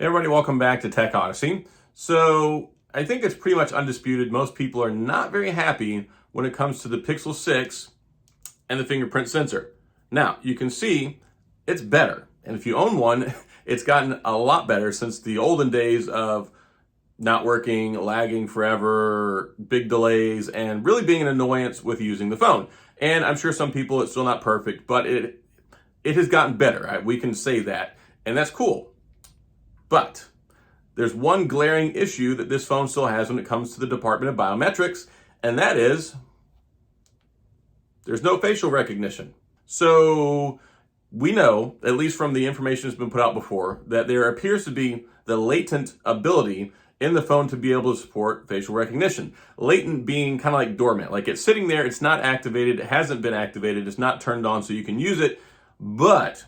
Hey everybody, welcome back to Tech Odyssey. So I think it's pretty much undisputed. Most people are not very happy when it comes to the Pixel 6 and the fingerprint sensor. Now, you can see it's better. And if you own one, it's gotten a lot better since the olden days of not working, lagging forever, big delays, and really being an annoyance with using the phone. And I'm sure some people, it's still not perfect, but it has gotten better. Right? We can say that, and that's cool. But there's one glaring issue that this phone still has when it comes to the Department of Biometrics, and that is there's no facial recognition. So we know, at least from the information that's been put out before, that there appears to be the latent ability in the phone to be able to support facial recognition. Latent being kind of like dormant, like it's sitting there, it's not activated, it hasn't been activated, it's not turned on so you can use it, but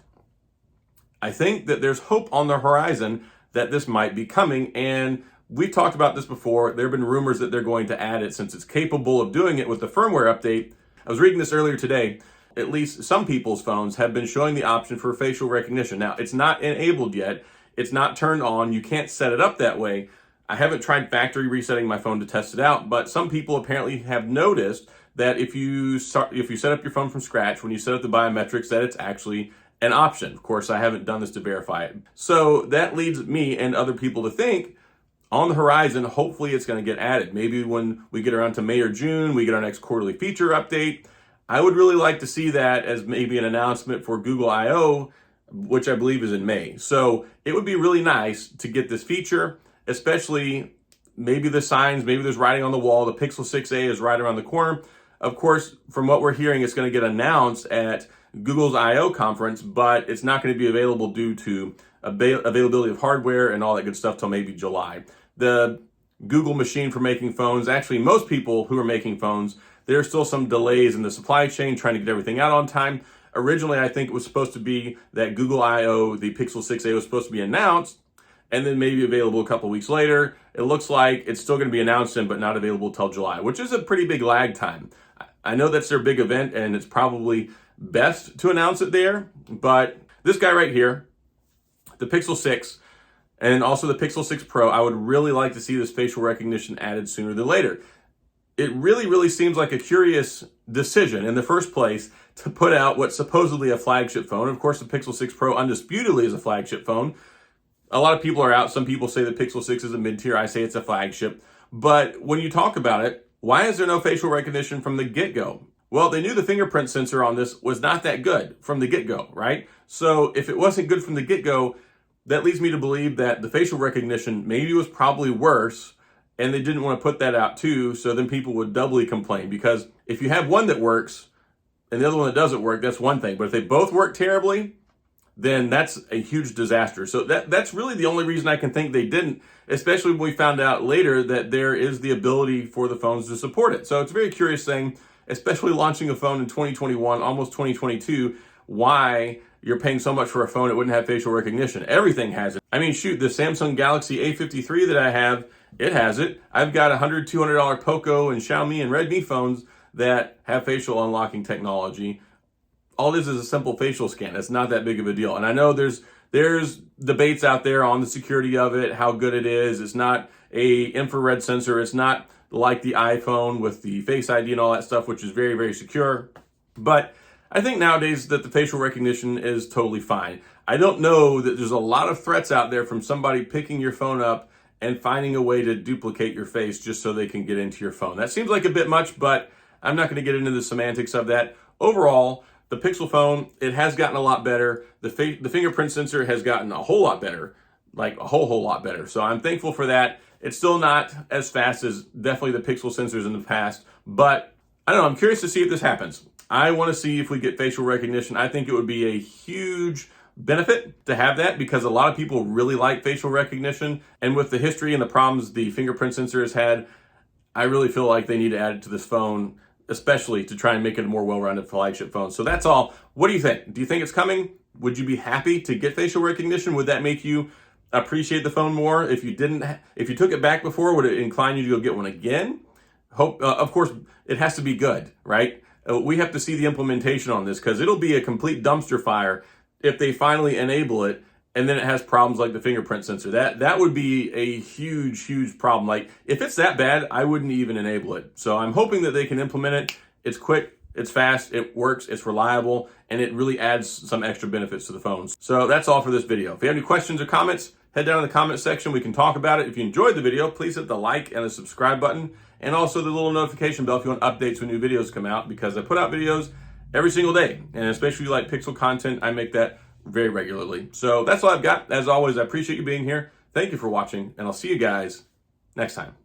I think that there's hope on the horizon that this might be coming, and we've talked about this before. There have been rumors that they're going to add it since it's capable of doing it with the firmware update. I was reading this earlier today. At least some people's phones have been showing the option for facial recognition. Now, it's not enabled yet. It's not turned on. You can't set it up that way. I haven't tried factory resetting my phone to test it out, but some people apparently have noticed that if you set up your phone from scratch, when you set up the biometrics, that it's actually an option. Of course, I haven't done this to verify it. So that leads me and other people to think on the horizon, hopefully it's going to get added. Maybe when we get around to May or June, we get our next quarterly feature update. I would really like to see that as maybe an announcement for Google I/O, which I believe is in May. So it would be really nice to get this feature, especially maybe the signs, maybe there's writing on the wall. The Pixel 6a is right around the corner. Of course, from what we're hearing, it's going to get announced at Google's I/O conference, but it's not going to be available due to availability of hardware and all that good stuff till maybe July. The Google machine for making phones, actually most people who are making phones, there's still some delays in the supply chain trying to get everything out on time. Originally, I think it was supposed to be that Google I/O, the Pixel 6a, was supposed to be announced and then maybe available a couple weeks later. It looks like it's still going to be announced but not available till July, which is a pretty big lag time. I know that's their big event and it's probably best to announce it there, but this guy right here, the Pixel 6 and also the Pixel 6 Pro, I would really like to see this facial recognition added sooner than later. It really seems like a curious decision in the first place to put out what's supposedly a flagship phone. Of course, the Pixel 6 Pro undisputedly is a flagship phone. A lot of people are out. Some people say the Pixel 6 is a mid-tier. I say it's a flagship. But when you talk about it, why is there no facial recognition from the get-go? Well, they knew the fingerprint sensor on this was not that good from the get-go, right? So if it wasn't good from the get-go, that leads me to believe that the facial recognition maybe was probably worse, and they didn't want to put that out too, so then people would doubly complain. Because if you have one that works and the other one that doesn't work, that's one thing. But if they both work terribly, then that's a huge disaster. So that's really the only reason I can think they didn't, especially when we found out later that there is the ability for the phones to support it. So it's a very curious thing, especially launching a phone in 2021, almost 2022, why you're paying so much for a phone that wouldn't have facial recognition. Everything has it. I mean, shoot, the Samsung Galaxy A53 that I have, it has it. I've got $100, $200 Poco and Xiaomi and Redmi phones that have facial unlocking technology. All it is a simple facial scan. It's not that big of a deal. And I know there's debates out there on the security of it, how good it is. It's not a infrared sensor. It's not like the iPhone with the Face ID and all that stuff, which is very secure. But I think nowadays that the facial recognition is totally fine. I don't know that there's a lot of threats out there from somebody picking your phone up and finding a way to duplicate your face just so they can get into your phone. That seems like a bit much, but I'm not going to get into the semantics of that. Overall, the Pixel phone, it has gotten a lot better. The fingerprint sensor has gotten a whole lot better, like a whole lot better. So I'm thankful for that. It's still not as fast as definitely the Pixel sensors in the past, but I don't know, I'm curious to see if this happens. I want to see if we get facial recognition. I think it would be a huge benefit to have that because a lot of people really like facial recognition. And with the history and the problems the fingerprint sensor has had, I really feel like they need to add it to this phone, especially to try and make it a more well-rounded flagship phone. So that's all. What do you think? Do you think it's coming? Would you be happy to get facial recognition? Would that make you appreciate the phone more? If you took it back before, would it incline you to go get one again? Of course, it has to be good, right? We have to see the implementation on this because it'll be a complete dumpster fire if they finally enable it and then it has problems like the fingerprint sensor. That would be a huge problem. Like, if it's that bad, I wouldn't even enable it. So I'm hoping that they can implement it. It's quick, it's fast, it works, it's reliable, and it really adds some extra benefits to the phones. So that's all for this video. If you have any questions or comments, head down in the comment section. We can talk about it. If you enjoyed the video, please hit the like and the subscribe button, and also the little notification bell if you want updates when new videos come out, because I put out videos every single day, and especially like Pixel content, I make that very regularly. So that's all I've got. As always, I appreciate you being here. Thank you for watching, and I'll see you guys next time.